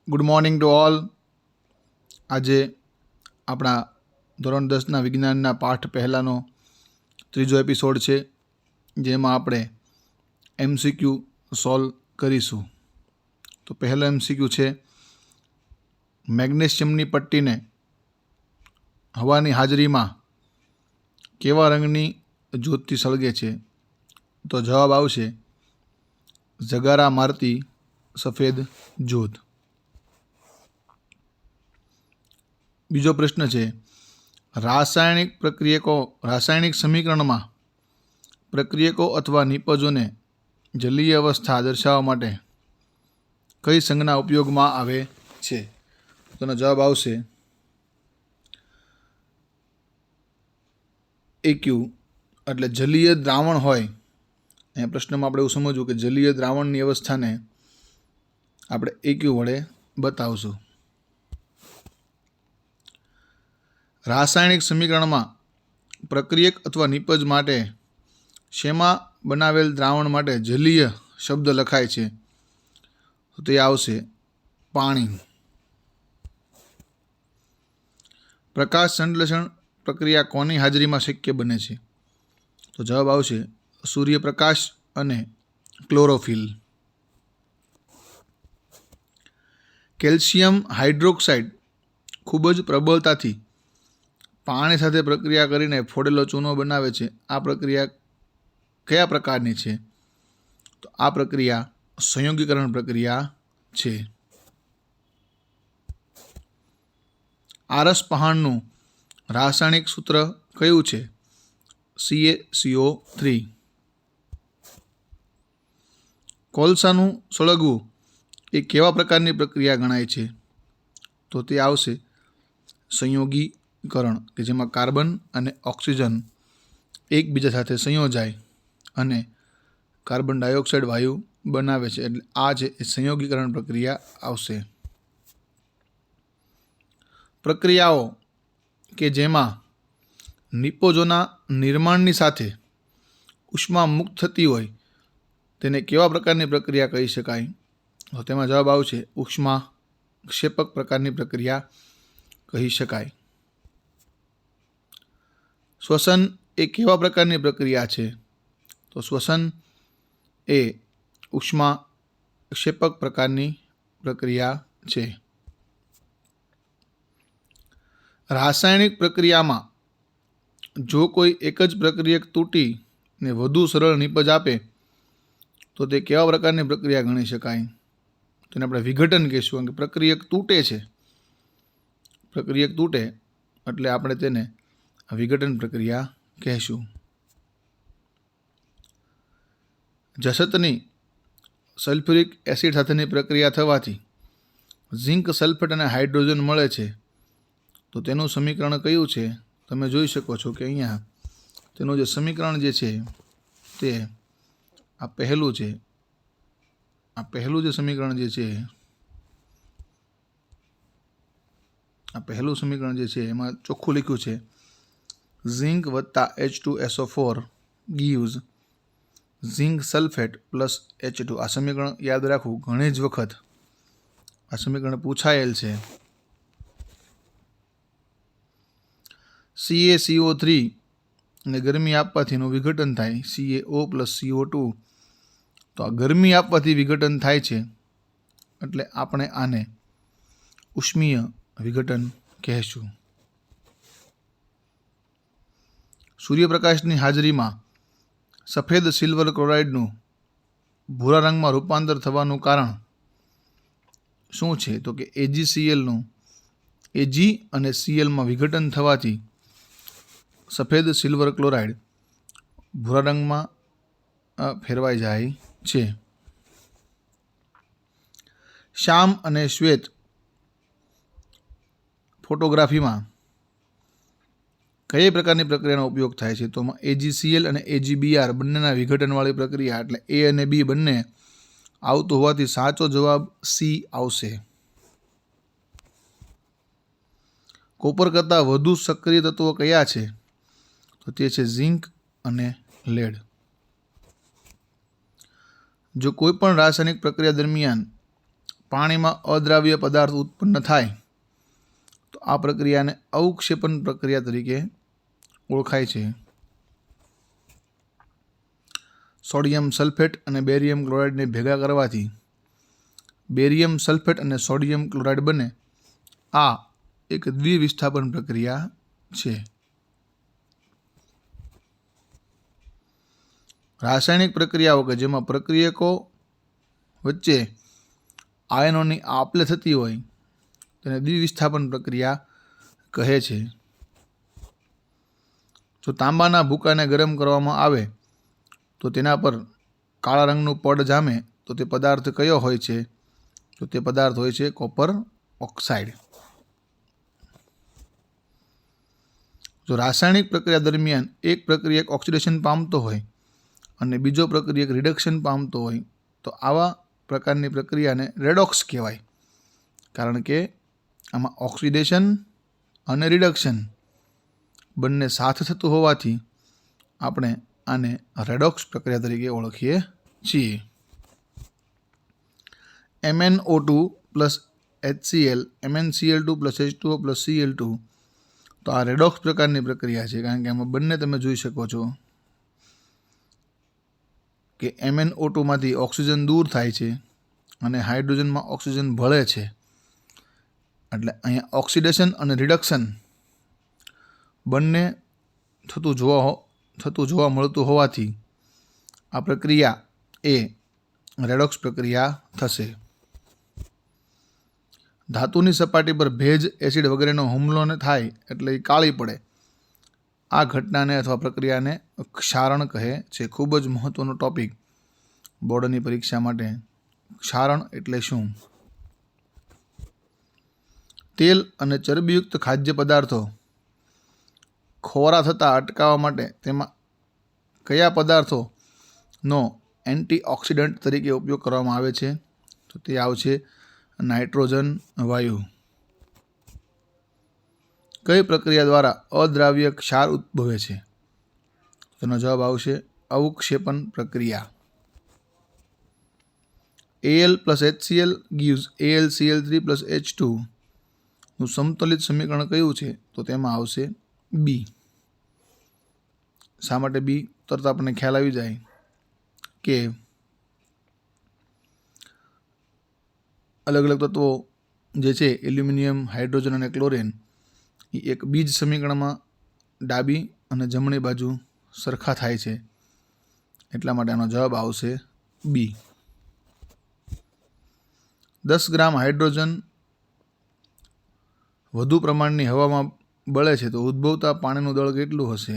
Good morning to all. આજે આપણા ધોરણ 10ના વિજ્ઞાનના પાઠ પહેલાંનો ત્રીજો એપિસોડ છે, જેમાં આપણે MCQ સોલ્વ કરીશું. તો પહેલો MCQ છે, મેગ્નેશિયમની પટ્ટીને હવાની હાજરીમાં કેવા રંગની જ્યોતથી સળગે છે? તો જવાબ આવશે ઝગારા મારતી સફેદ જ્યોત. બીજો પ્રશ્ન છે, રાસાયણિક સમીકરણમાં પ્રક્રિયકો અથવા નિપજોને જલીય અવસ્થા દર્શાવવા માટે કઈ સંજ્ઞા ઉપયોગમાં આવે છે? તેનો જવાબ આવશે એક્યુ. એટલે જલીય દ્રાવણ હોય, અહીંયા પ્રશ્નમાં આપણે એવું સમજવું કે જલીય દ્રાવણની અવસ્થાને આપણે એક્યુ વડે બતાવશું. રાસાયણિક સમીકરણમાં પ્રક્રિયક અથવા નિપજ માટે શેમાં બનાવેલ દ્રાવણ માટે જલીય શબ્દ લખાય છે? તો તે આવશે પાણી. પ્રકાશ સંશ્લેષણ પ્રક્રિયા કોની હાજરીમાં શક્ય બને છે? તો જવાબ આવશે સૂર્યપ્રકાશ અને ક્લોરોફિલ. કેલ્શિયમ હાઇડ્રોક્સાઇડ ખૂબ જ પ્રબળતાથી પાણી સાથે પ્રક્રિયા કરીને ફોડેલો ચૂનો બનાવે છે. આ પ્રક્રિયા કયા પ્રકારની છે? તો આ પ્રક્રિયા સંયોગીકરણ પ્રક્રિયા છે. આરસ પહાણનું રાસાયણિક સૂત્ર કયું છે? CaCO3. કોલસાનું સળગવું એ કેવા પ્રકારની પ્રક્રિયા ગણાય છે? તો તે આવશે સંયોગીકરણ, કે જેમાં કાર્બન અને ઓક્સિજન એકબીજા સાથે સંયોજાય અને કાર્બન ડાયોક્સાઇડ વાયુ બનાવે છે. એટલે આ જે સંયોગીકરણ પ્રક્રિયા આવશે. પ્રક્રિયાઓ કે જેમાં નિપજોના નિર્માણની સાથે ઉષ્મા મુક્ત થતી હોય તેને કેવા પ્રકારની પ્રક્રિયા કહી શકાય? તો તેમાં જવાબ આવશે ઉષ્મા ક્ષેપક પ્રકારની પ્રક્રિયા કહી શકાય. શ્વસન એ કેવા પ્રકારની પ્રક્રિયા છે? તો શ્વસન એ ઉષ્મા ક્ષેપક પ્રકારની પ્રક્રિયા છે. રાસાયણિક પ્રક્રિયામાં જો કોઈ એક જ પ્રક્રિયક તૂટીને વધુ સરળ નિપજ આપે તો તે કેવા પ્રકારની પ્રક્રિયા ગણી શકાય? તેને આપણે વિઘટન કહીશું. કે પ્રક્રિયક તૂટે છે, પ્રક્રિયક તૂટે એટલે આપણે તેને વિઘટન પ્રક્રિયા કહેશું. જસતની સલ્ફ્યુરિક એસિડ સાથેની પ્રક્રિયા થવાથી ઝિંક સલ્ફેટ અને હાઇડ્રોજન મળે છે. તો તેનું સમીકરણ કયું છે? તમે જોઈ શકો છો કે અહીંયા તેનું જે સમીકરણ જે છે તે આ પહેલું છે. આ પહેલું જે સમીકરણ જે છે, આ પહેલું સમીકરણ જે છે એમાં ચોખ્ખું લખ્યું છે ઝિંક વત્તા H2SO4 gives zinc sulphate plus H2. આ સમીકરણ યાદ રાખવું, ઘણી જ વખત આ સમીકરણ પૂછાયેલ છે. CaCO3 ને ગરમી આપવાથી એનું વિઘટન થાય CaO પ્લસ CO2. તો આ ગરમી આપવાથી વિઘટન થાય છે એટલે આપણે આને ઉષ્મીય વિઘટન કહેશું. સૂર્યપ્રકાશની હાજરીમાં સફેદ સિલ્વર ક્લોરાઇડનું ભૂરા રંગમાં રૂપાંતર થવાનું કારણ શું છે? તો કે AgClનું Ag અને Clમાં વિઘટન થવાથી સફેદ સિલ્વર ક્લોરાઇડ ભૂરા રંગમાં ફેરવાઈ જાય છે. શ્યામ અને શ્વેત ફોટોગ્રાફીમાં કઈ પ્રકારની પ્રક્રિયાનો ઉપયોગ થાય છે? તો AgCl અને AgBr બંનેના વિઘટનવાળી પ્રક્રિયા, એટલે A અને B બંને આવતું હોવાથી સાચો જવાબ C આવશે. કોપર કરતાં વધુ સક્રિય તત્વો કયા છે? તો તે છે ઝિંક અને લેડ. જો કોઈ પણ રાસાયણિક પ્રક્રિયા દરમિયાન પાણીમાં અદ્રાવ્ય પદાર્થ ઉત્પન્ન થાય તો આ પ્રક્રિયાને અવક્ષેપન પ્રક્રિયા તરીકે ઓળખાય છે. સોડિયમ સલ્ફેટ અને બેરિયમ ક્લોરાઇડને ભેગા કરવાથી બેરિયમ સલ્ફેટ અને સોડિયમ ક્લોરાઇડ બને. આ એક દ્વિવિસ્થાપન પ્રક્રિયા છે. રાસાયણિક પ્રક્રિયાઓ કે જેમાં પ્રક્રિયકો વચ્ચે આયનોની આપ-લે થતી હોય તેને દ્વિવિસ્થાપન પ્રક્રિયા કહે છે. જો તાંબાના ભૂકાને ગરમ કરવામાં આવે તો તેના પર કાળા રંગનું પડ જામે તો તે પદાર્થ કયો હોય છે? તો તે પદાર્થ હોય છે કોપર ઓક્સાઇડ. જો રાસાયણિક પ્રક્રિયા દરમિયાન એક પ્રક્રિયક ઓક્સિડેશન પામતો હોય અને બીજો પ્રક્રિયક રિડક્શન પામતો હોય તો આવા પ્રકારની પ્રક્રિયાને રેડોક્સ કહેવાય. કારણ કે આમાં ઓક્સિડેશન અને રિડક્શન બંને સાથે થતું હોવાથી આપણે આને રેડોક્સ પ્રક્રિયા તરીકે ઓળખીએ છીએ. MnO2 plus HCl MnCl2 plus H2O plus Cl2 તો આ રેડોક્સ પ્રકારની પ્રક્રિયા છે. કારણ કે આમાં બંને તમે જોઈ શકો છો કે MnO2 માંથી ઓક્સિજન દૂર થાય છે અને હાઇડ્રોજનમાં ઓક્સિજન ભળે છે. એટલે અહીંયા ઓક્સિડેશન અને રિડક્શન બંને થતું જોવા મળતું હોવાથી આ પ્રક્રિયા એ રેડોક્સ પ્રક્રિયા થશે. ધાતુની સપાટી પર ભેજ, એસિડ વગેરેનો હુમલો ન થાય એટલે એ કાળી પડે. આ ઘટનાને અથવા પ્રક્રિયાને ક્ષારણ કહે છે. ખૂબ જ મહત્વનો ટોપિક બોર્ડની પરીક્ષા માટે. ક્ષારણ એટલે શું? તેલ અને ચરબીયુક્ત ખાદ્ય પદાર્થો ખોરા થતાં અટકાવવા માટે તેમાં કયા પદાર્થોનો એન્ટીઓક્સિડન્ટ તરીકે ઉપયોગ કરવામાં આવે છે? તો તે આવશે નાઇટ્રોજન વાયુ. કઈ પ્રક્રિયા દ્વારા અદ્રાવ્ય ક્ષાર ઉદ્ભવે છે? તેનો જવાબ આવશે અવક્ષેપન પ્રક્રિયા. Al plus HCl gives AlCl3 plus H2 નું સમતોલિત સમીકરણ કયું છે? તો તેમાં આવશે બી. શા માટે બી? તરત આપણને ખ્યાલ આવી જાય કે અલગ અલગ તત્વો જે છે એલ્યુમિનિયમ, હાઇડ્રોજન અને ક્લોરિન એ એક બીજ સમીકરણમાં ડાબી અને જમણી બાજુ સરખા થાય છે. એટલા માટે આનો જવાબ આવશે બી. 10 ગ્રામ હાઇડ્રોજન વધુ પ્રમાણની હવામાં બળે છે તો ઉદ્ભવતા પાણીનું દળ કેટલું હશે?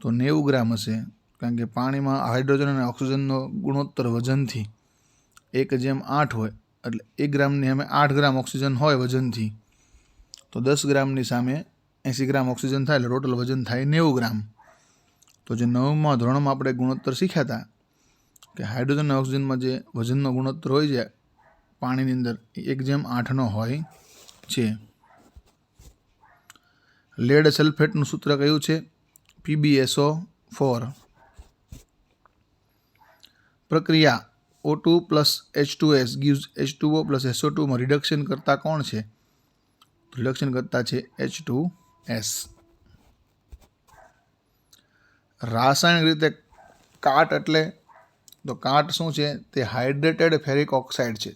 તો 90 ગ્રામ હશે. કારણ કે પાણીમાં હાઇડ્રોજન અને ઓક્સિજનનો ગુણોત્તર વજનથી 1:8 હોય. એટલે 1 ગ્રામની સામે 8 ગ્રામ ઓક્સિજન હોય વજનથી, તો 10 ગ્રામની સામે 80 ગ્રામ ઓક્સિજન થાય એટલે ટોટલ વજન થાય 90 ગ્રામ. તો જે 9મા ધોરણમાં આપણે ગુણોત્તર શીખ્યા હતા કે હાઇડ્રોજન અને ઓક્સિજનમાં જે વજનનો ગુણોત્તર હોય છે પાણીની અંદર એ 1:8 હોય છે. લેડ સલ્ફેટનું સૂત્ર કયું છે? PbSO4. પ્રક્રિયા O2 plus H2S gives H2O plus SO2 માં રિડક્શન કરતા કોણ છે? રિડક્શન કરતા છે H2S. રાસાયણિક રીતે કાટ એટલે તો કાટ શું છે? તે હાઇડ્રેટેડ ફેરિક ઓક્સાઇડ છે.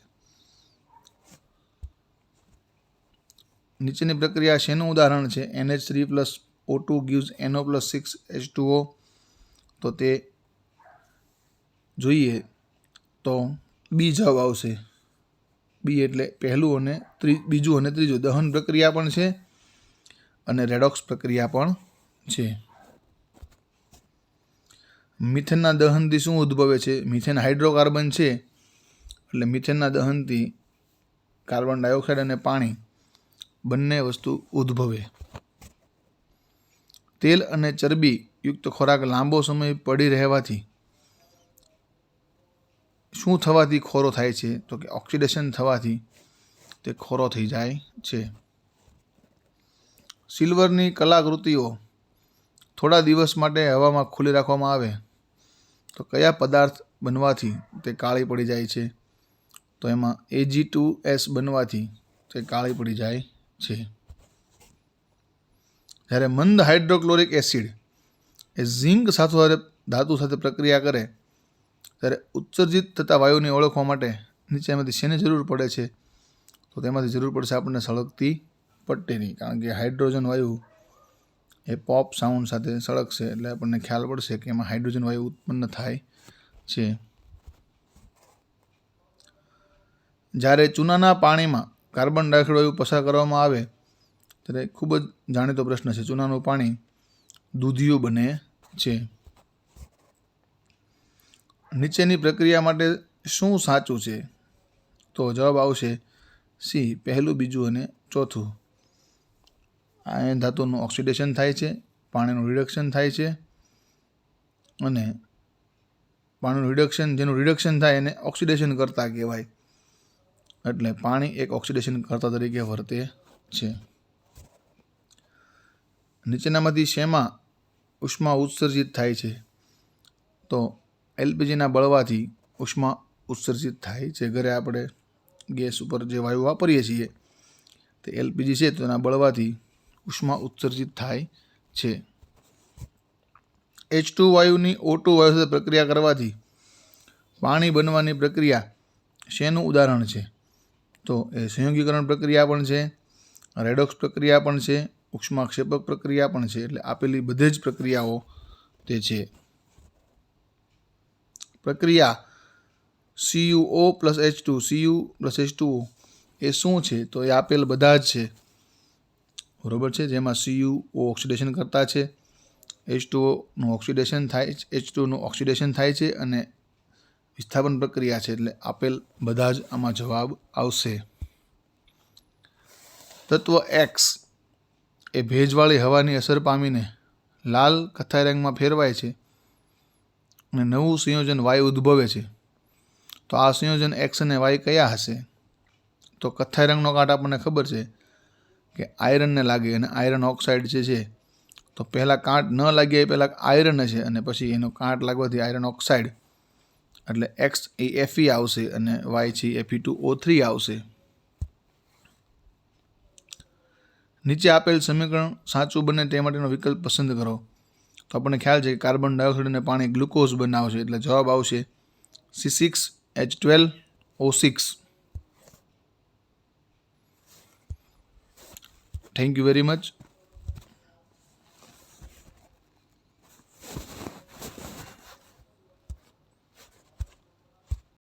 નીચેની પ્રક્રિયા શેનું ઉદાહરણ છે? NH3 plus O2 gives NO plus 6H2O. તો તે જોઈએ તો બી જવાબ આવશે. બી એટલે પહેલું અને બીજું અને ત્રીજું. દહન પ્રક્રિયા પણ છે અને રેડોક્સ પ્રક્રિયા પણ છે. મિથેનના દહનથી શું ઉદ્ભવે છે? મિથેન હાઇડ્રોકાર્બન છે એટલે મિથેનના દહનથી કાર્બન ડાયોક્સાઇડ અને પાણી બંને વસ્તુ ઉદ્ભવે. તેલ અને ચરબી યુક્ત ખોરાક લાંબો સમય પડી રહેવાથી શું થવાથી ખોરો થાય છે? તો કે ઓક્સિડેશન થવાથી તે ખોરો થઈ જાય છે. સિલ્વરની કલાકૃતિઓ થોડા દિવસ માટે હવામાં ખુલ્લી રાખવામાં આવે તો કયા પદાર્થ બનવાથી તે કાળી પડી જાય છે? તો એમાં Ag2S બનવાથી તે કાળી પડી જાય છે. જ્યારે મંદ હાઇડ્રોક્લોરિક એસિડ એ ઝિંક સાથે ધાતુ સાથે પ્રક્રિયા કરે ત્યારે ઉત્સર્જિત થતા વાયુને ઓળખવા માટે નીચેમાંથી શેની જરૂર પડે છે? તો તેમાંથી જરૂર પડશે આપણને સળગતી પટ્ટીની, કારણ કે હાઇડ્રોજન વાયુ એ પોપ સાઉન્ડ સાથે સળગશે એટલે આપણને ખ્યાલ પડશે કે એમાં હાઇડ્રોજન વાયુ ઉત્પન્ન થાય છે. જ્યારે ચૂનાના પાણીમાં કાર્બન ડાયોક્સાઇડ વાયુ પસાર કરવામાં આવે ત્યારે ખૂબ જ જાણીતો પ્રશ્ન છે, ચૂનાનું પાણી દૂધિયું બને છે. નીચેની પ્રક્રિયા માટે શું સાચું છે? તો જવાબ આવશે સી, પહેલું, બીજું અને ચોથું. આયર્ન ધાતુનું ઓક્સિડેશન થાય છે, પાણીનું રિડક્શન થાય છે, અને પાણીનું રિડક્શન, જેનું રિડક્શન થાય એને ઓક્સિડેશન કરતા કહેવાય. એટલે પાણી એક ઓક્સિડેશન કરતા તરીકે વર્તે છે. નીચેનામાંથી શેમાં ઉષ્મા ઉત્સર્જિત થાય છે? તો એલપીજીના બળવાથી ઉષ્મા ઉત્સર્જિત થાય છે. ઘરે આપણે ગેસ ઉપર જે વાયુ વાપરીએ છીએ તે એલપીજી છે, તો એના બળવાથી ઉષ્મા ઉત્સર્જિત થાય છે. H2 વાયુની O2 વાયુ સાથે પ્રક્રિયા કરવાથી પાણી બનવાની પ્રક્રિયા શેનું ઉદાહરણ છે? તો એ સંયોગીકરણ પ્રક્રિયા પણ છે, રેડોક્સ પ્રક્રિયા પણ છે, ઉષ્માક્ષેપક પ્રક્રિયા પણ છે. એટલે આપેલી બધી જ પ્રક્રિયાઓ તે છે. પ્રક્રિયા CuO + H2 Cu + H2O એ શું છે? તો એ આપેલ બધા જ છે, બરોબર છે. જેમાં CuO ઓક્સિડેશન કરતા છે, H2Oનું ઓક્સિડેશન થાય, H2નું ઓક્સિડેશન થાય છે અને વિસ્થાપન પ્રક્રિયા છે. એટલે આપેલ બધા જ આમાં જવાબ આવશે. તત્વ X એ ભેજવાળી હવાની અસર પામીને લાલ કથ્થાઈ રંગમાં ફેરવાય છે અને નવું સંયોજન Y ઉદ્ભવે છે. તો આ સંયોજન X અને Y કયા હશે? તો કથ્થાઈ રંગનો કાંટ આપણને ખબર છે કે આયરનને લાગે અને આયરન ઓક્સાઇડ જે છે, તો પહેલાં કાંટ ન લાગે એ પહેલાં આયરન છે અને પછી એનો કાંટ લાગવાથી આયરન ઓક્સાઇડ, એટલે X એ Fe આવશે અને Y છે Fe2O3 આવશે. નીચે આપેલ સમીકરણ સાચું બને તે માટેનો વિકલ્પ પસંદ કરો. તો આપણને ખ્યાલ છે કે કાર્બન ડાયોક્સાઇડ અને પાણી ગ્લુકોઝ બનાવશે, એટલે જવાબ આવશે C6H12O6. Thank you very much.